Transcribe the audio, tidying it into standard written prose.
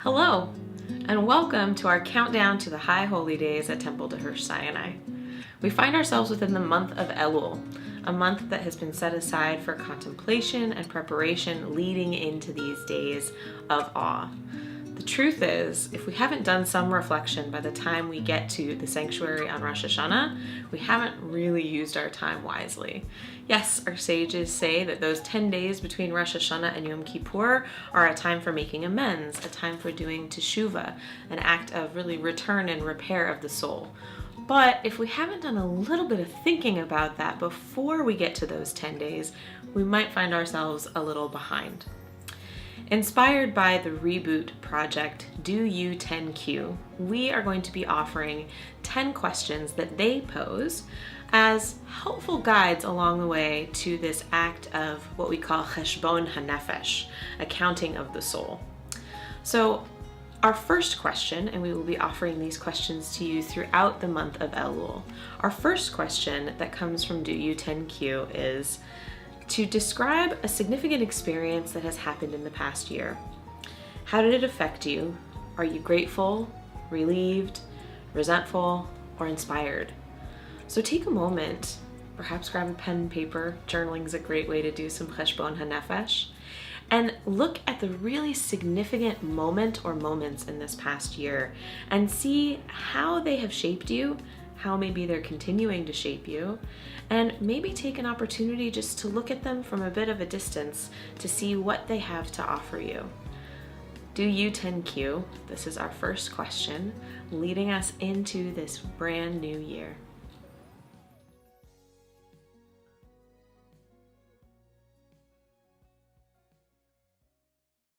Hello, and welcome to our countdown to the High Holy Days at Temple Dehersh Sinai. We find ourselves within the month of Elul, a month that has been set aside for contemplation and preparation leading into these days of awe. The truth is, if we haven't done some reflection by the time we get to the sanctuary on Rosh Hashanah, we haven't really used our time wisely. Yes, our sages say that those 10 days between Rosh Hashanah and Yom Kippur are a time for making amends, a time for doing teshuvah, an act of really return and repair of the soul. But if we haven't done a little bit of thinking about that before we get to those 10 days, we might find ourselves a little behind. Inspired by the Reboot project, Do You 10Q, we are going to be offering 10 questions that they pose as helpful guides along the way to this act of what we call cheshbon hanefesh, accounting of the soul. So our first question, and we will be offering these questions to you throughout the month of Elul. Our first question that comes from Do You 10Q is to describe a significant experience that has happened in the past year. How did it affect you? Are you grateful, relieved, resentful, or inspired? So take a moment, perhaps grab a pen and paper. Journaling is a great way to do some cheshbon hanefesh, and look at the really significant moment or moments in this past year and see how they have shaped you, how maybe they're continuing to shape you, and maybe take an opportunity just to look at them from a bit of a distance to see what they have to offer you. Do you 10Q? This is our first question, leading us into this brand new year.